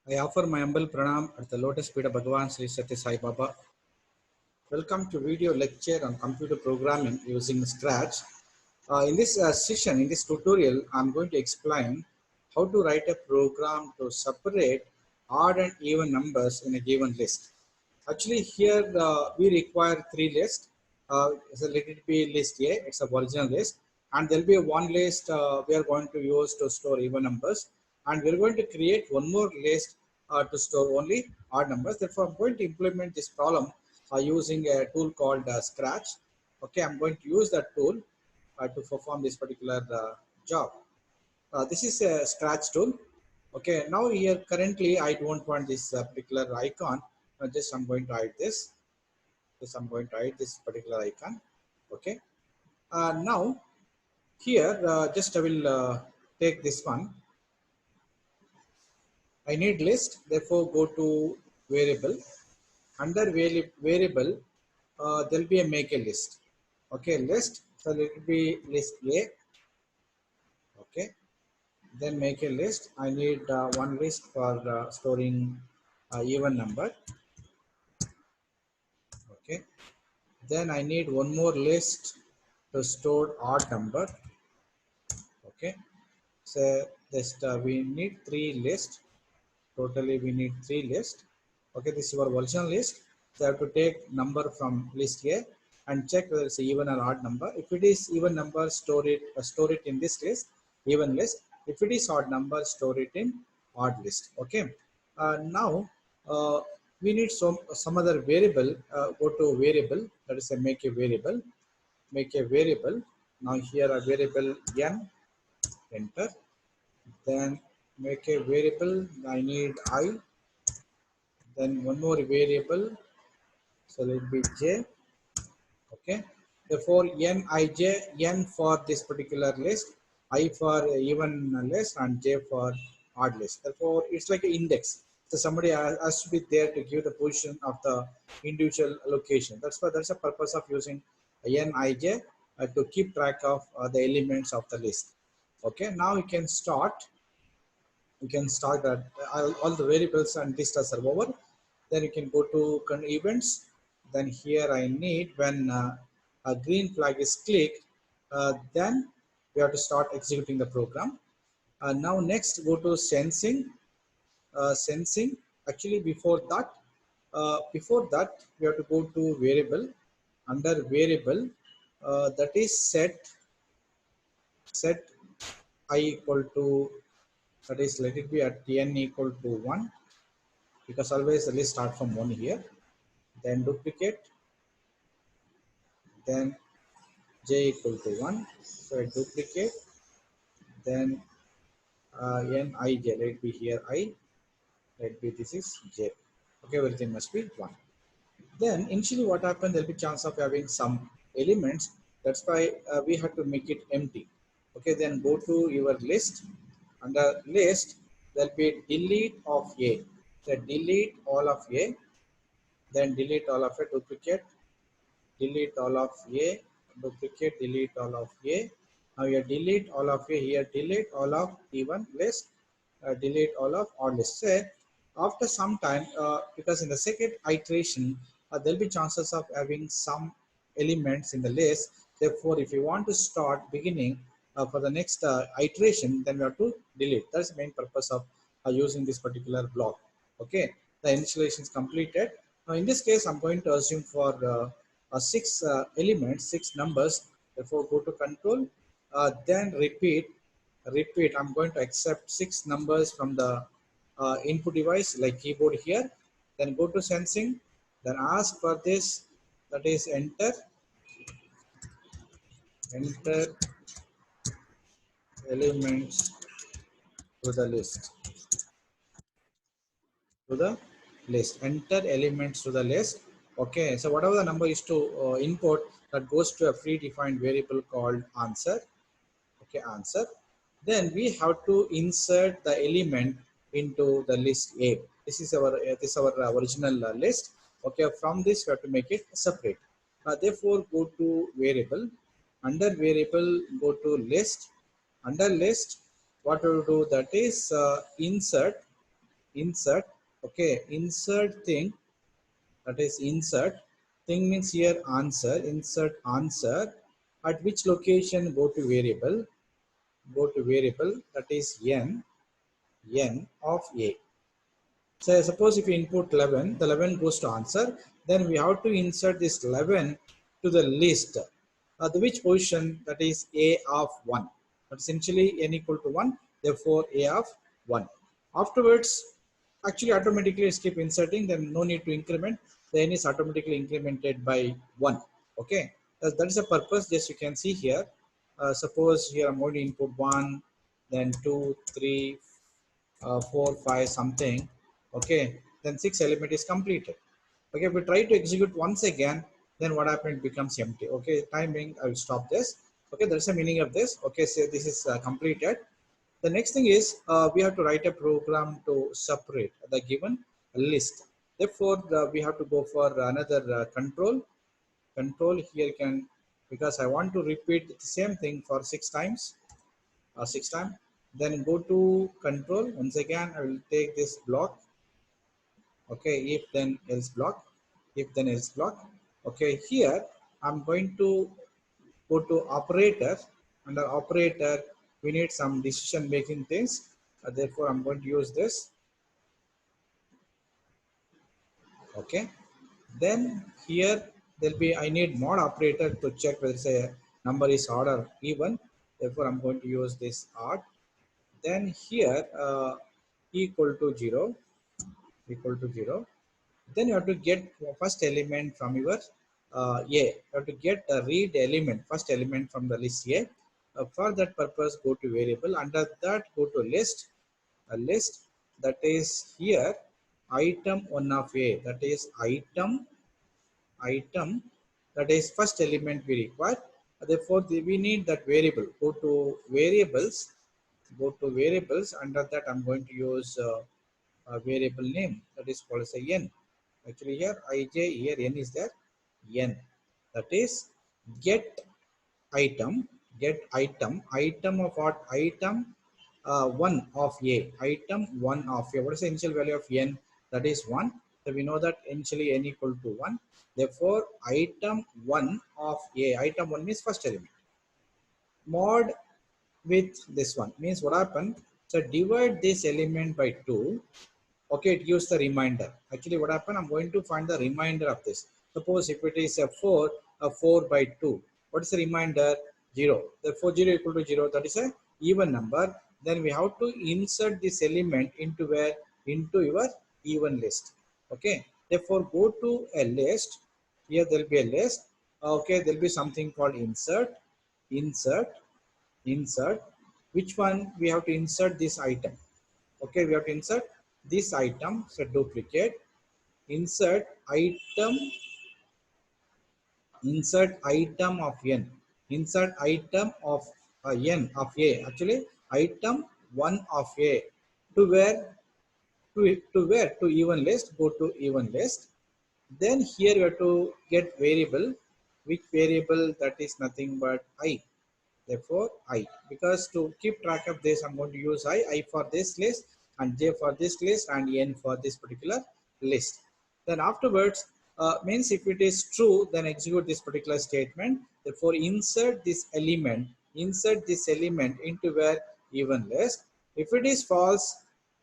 I offer my humble pranam at the lotus feet of Bhagavan Sri Satya Sai Baba. Welcome to video lecture on computer programming using Scratch. In this session, in this tutorial, I'm going to explain how to write a program to separate odd and even numbers in a given list. Actually, here we require three lists. So let it be list A, it's a original list, and there'll be one list we are going to use to store even numbers, and we're going to create one more list to store only odd numbers. Therefore, I'm going to implement this problem using a tool called Scratch. Okay, I'm going to use that tool to perform this particular job. This is a Scratch tool. Okay, now here currently I don't want this particular icon. Just I'm going to hide this. Just I'm going to hide this particular icon. Okay. Now here just I will take this one. I need list. Therefore, go to variable. Under variable, there will be a make a list. Okay, list. So let it be list A. Okay. Then make a list. I need one list for storing even number. Okay. Then I need one more list to store odd number. Okay. So just we need three lists. Totally we need three lists. Okay, this is our original list. So I have to take number from list A and check whether it's even or odd number. If it is even number, store it in this list, even list. If it is odd number, store it in odd list. Okay. Now we need some other variable. Go to variable. That is a make a variable. Make a variable. Now here a variable n. Enter. Then make a variable. I need I. Then one more variable, so let it be j. Okay, therefore n for this particular list, I for even list, and j for odd list. Therefore it's like an index, so somebody has to be there to give the position of the individual location. That's the purpose of using nij to keep track of the elements of the list. Okay, now you can start that all the variables and listas are over. Then you can go to events. Then here I need when a green flag is clicked, then we have to start executing the program. Now next go to sensing. Actually before that we have to go to variable. Under variable, that is set I equal to, that is let it be at n equal to 1, because always the list start from 1 here. Then duplicate, then j equal to 1, so I duplicate. Then nij, let it be here I, let it be this is j. Okay, everything must be 1. Then initially what happens, there'll be chance of having some elements. That's why we have to make it empty. Okay, then go to your list. Under list, there'll be delete of a. So delete all of a. Then delete all of a, duplicate, delete all of a, duplicate, delete all of a. Now you delete all of a here, delete all of even list, delete all of odd list. Say after some time, because in the second iteration there'll be chances of having some elements in the list. Therefore if you want to start beginning for the next iteration, then we have to delete. That's the main purpose of using this particular block. Okay, the initialization is completed. Now in this case I'm going to assume for six elements, six numbers. Therefore go to control, then repeat. I'm going to accept six numbers from the input device like keyboard here. Then go to sensing, then ask for this, that is enter elements to the list, to the list, enter elements to the list. Okay, so whatever the number is to input, that goes to a predefined variable called answer. Okay, answer. Then we have to insert the element into the list A. This is our original list. Okay, from this we have to make it separate. Therefore go to variable. Under variable go to list. Under list, what we will do, that is insert insert. Okay, insert thing, that is insert thing means here answer, insert answer. At which location go to variable, go to variable that is n of a. So suppose if you input 11, the 11 goes to answer, then we have to insert this 11 to the list. The which position, that is a of 1. But essentially n equal to 1, therefore a of 1. Afterwards, actually automatically keep inserting, then no need to increment. The n is automatically incremented by 1. Okay, that is the purpose. Just you can see here. Suppose here I'm going to input 1, then 2, 3, 4, 5 something. Okay, then 6 element is completed. Okay, if we try to execute once again, then what happened, it becomes empty. Okay, timing, I will stop this. Okay, that's the meaning of this. Okay, so this is completed. The next thing is we have to write a program to separate the given list. Therefore, we have to go for another control here can, because I want to repeat the same thing for 6 times, 6 times. Then go to control. Once again, I will take this block. Okay, if then else block, if then else block. Okay, here I'm going to go to operator. Under operator, we need some decision making things. Therefore, I'm going to use this. Okay, then here there'll be, I need mod operator to check whether say number is odd or even. Therefore, I'm going to use this odd. Then here equal to 0, equal to 0. Then you have to get first element from your A. You have to get a read element, first element from the list A. For that purpose, go to variable. Under that, go to list. A list, that is here item 1 of A. That is item. That is first element we require. Therefore, we need that variable. Go to variables. Go to variables. Under that, I'm going to use a variable name that is called as a n. Actually here ij, here n is there, n, that is get item, get item of what, item 1 of a, item 1 of a. What is the initial value of n? That is 1. So we know that initially n equal to 1. Therefore item 1 of a, item 1 means first element, mod with this one means what happened. So divide this element by 2. Okay, it gives the reminder. Actually what happened, I'm going to find the remainder of this. Suppose if it is a 4 by 2, what is the remainder? 0. Therefore 0 equal to 0, that is a even number. Then we have to insert this element into where, into your even list. Okay, therefore go to a list. Here there will be a list. Okay, there will be something called insert insert. Which one we have to insert? This item. Okay, we have to insert this item. So duplicate, insert item, insert item of n, insert item of n of a. Actually item 1 of a, to where, to where, to even list. Go to even list. Then here you have to get variable. Which variable? That is nothing but I. Therefore I, because to keep track of this, I'm going to use I for this list, and j for this list, and n for this particular list. Then afterwards, means if it is true, then execute this particular statement. Therefore insert this element, insert this element into where, even list. If it is false,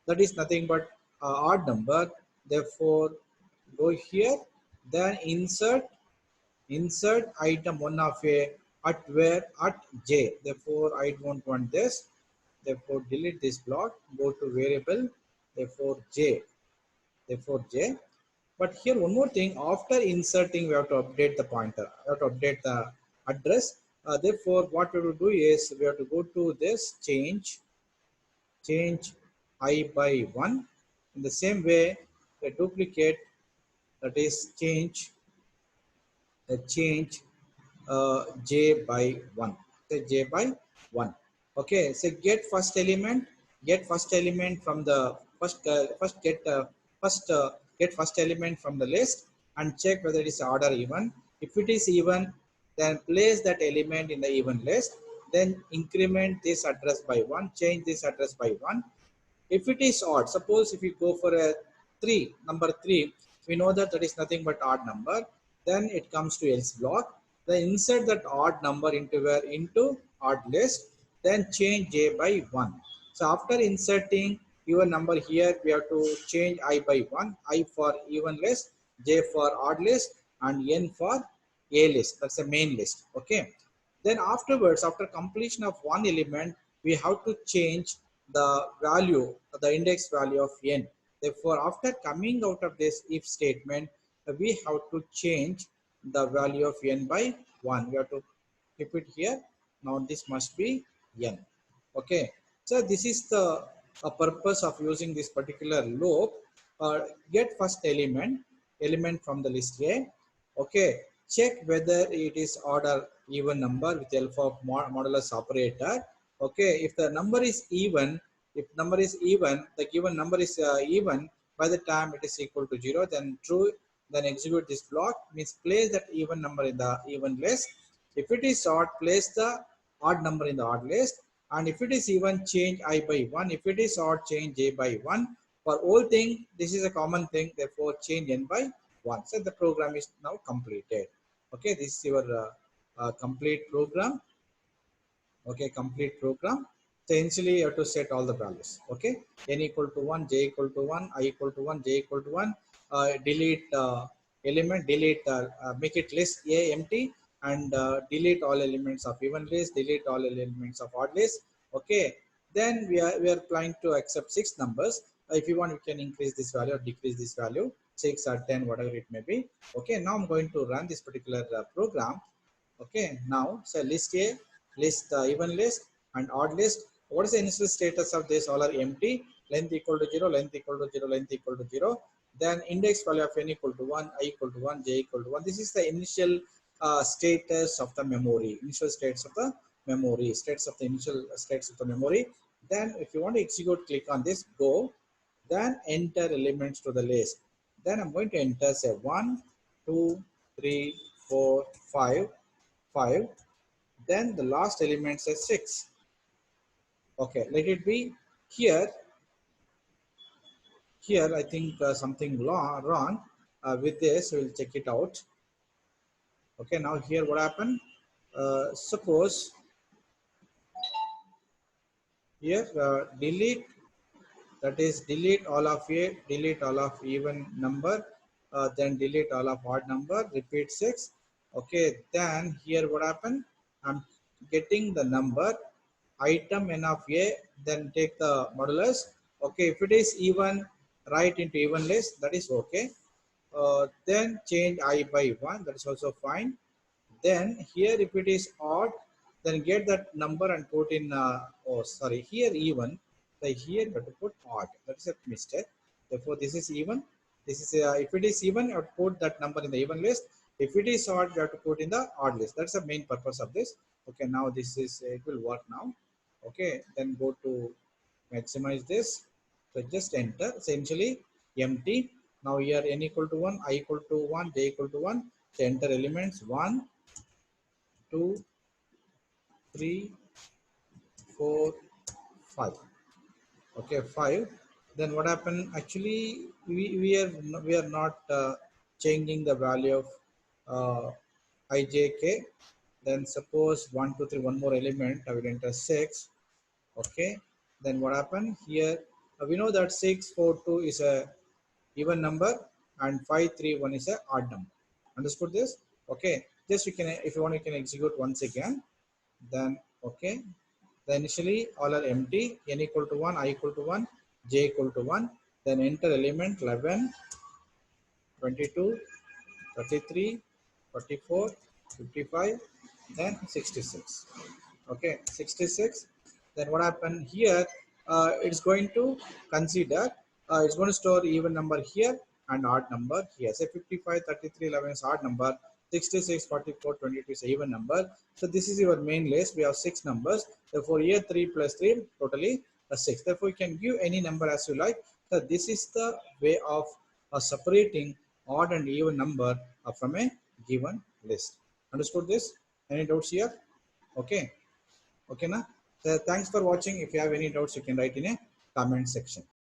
that is nothing but odd number. Therefore go here, then insert item 1 of a, at where, at j. Therefore I don't want this. Therefore delete this block. Go to variable. Therefore j, therefore j. But here one more thing, after inserting we have to update the pointer, we have to update the address. Therefore what we will do is we have to go to this change I by 1. In the same way, a duplicate, that is change j by 1. Say j by 1. Okay, so get first element, get first element from the get first element from the list, and check whether it is odd or even. If it is even, then place that element in the even list. Then increment this address by 1, change this address by 1. If it is odd, suppose if you go for a 3, number 3, we know that that is nothing but odd number. Then it comes to else block. Then insert that odd number into where? Into odd list. Then change j by 1. So after inserting your number here, we have to change I by 1. I for even list, j for odd list, and n for a list. That's the main list. Okay. Then afterwards, after completion of one element, we have to change the value, the index value of n. Therefore, after coming out of this if statement, we have to change the value of n by 1. We have to keep it here. Now this must be n. Okay. So this is the purpose of using this particular loop. Get first element from the list A. Okay, check whether it is order even number with help of modulus operator. Okay, if the number is even, if number is even, the given number is even, by the time it is equal to 0, then true, then execute this block, means place that even number in the even list. If it is odd, place the odd number in the odd list, and if it is even, change I by 1. If it is odd, change j by 1. For all thing, this is a common thing, therefore change n by 1. So the program is now completed. Okay, this is your complete program. Okay, complete program. So initially you have to set all the values. Okay, n equal to 1, j equal to 1, I equal to 1, j equal to 1. Delete element, delete, make it list a empty, and delete all elements of even list, delete all elements of odd list. Okay, then we are planning to accept 6 numbers. If you want, you can increase this value or decrease this value, 6 or 10, whatever it may be. Okay, now I'm going to run this particular program. Okay, now so list A, list even list and odd list. What is the initial status of this? All are empty. Length equal to 0, length equal to 0, length equal to 0. Then index value of n equal to 1, I equal to 1, j equal to 1. This is the initial status of the memory. Initial states of the memory. States of the initial states of the memory. Then if you want to execute, click on this go. Then enter elements to the list. Then I'm going to enter say 1, 2, 3, 4, 5. 5, then the last element says 6. Okay, let it be. Here I think something wrong with this. We'll check it out. Okay, now here what happened? Suppose here delete, that is delete all of a, delete all of even number, then delete all of odd number, repeat 6. Okay, then here what happened? I'm getting the number item n of a, then take the modulus. Okay, if it is even, write into even list, that is okay. Then change I by 1, that is also fine. Then here if it is odd, then get that number and put in oh sorry, here even, so here you have to put odd, that is a mistake. Therefore this is even, this is if it is even, you have to put that number in the even list. If it is odd, you have to put in the odd list. That's the main purpose of this. Okay, now this is, it will work now. Okay, then go to maximize this. So just enter essentially empty. Now here n equal to 1, I equal to 1, j equal to 1. So enter elements 1, 2, 3, 4, 5. Okay, 5. Then what happened? Actually, we are not changing the value of ijk. Then suppose 1, 2, 3, one more element. I will enter 6. Okay. Then what happened here? We know that 6, 4, 2 is a even number, and 5, 3, 1 is a odd number. Understood this? Okay. Just you can, if you want, you can execute once again. Then okay, then initially all are empty, n equal to 1, I equal to 1, j equal to 1. Then enter element 11, 22, 33, 44, 55, then 66. Okay, 66. Then what happened here? It's going to consider, it's going to store even number here and odd number here. Say 55, 33, 11 is odd number, 66, 44, 22 is even number. So this is your main list. We have 6 numbers. Therefore here 3 plus 3 totally 6. Therefore you can give any number as you like. So this is the way of separating odd and even number from a given list. Understood this? Any doubts here? Okay. Okay, na? So thanks for watching. If you have any doubts, you can write in a comment section.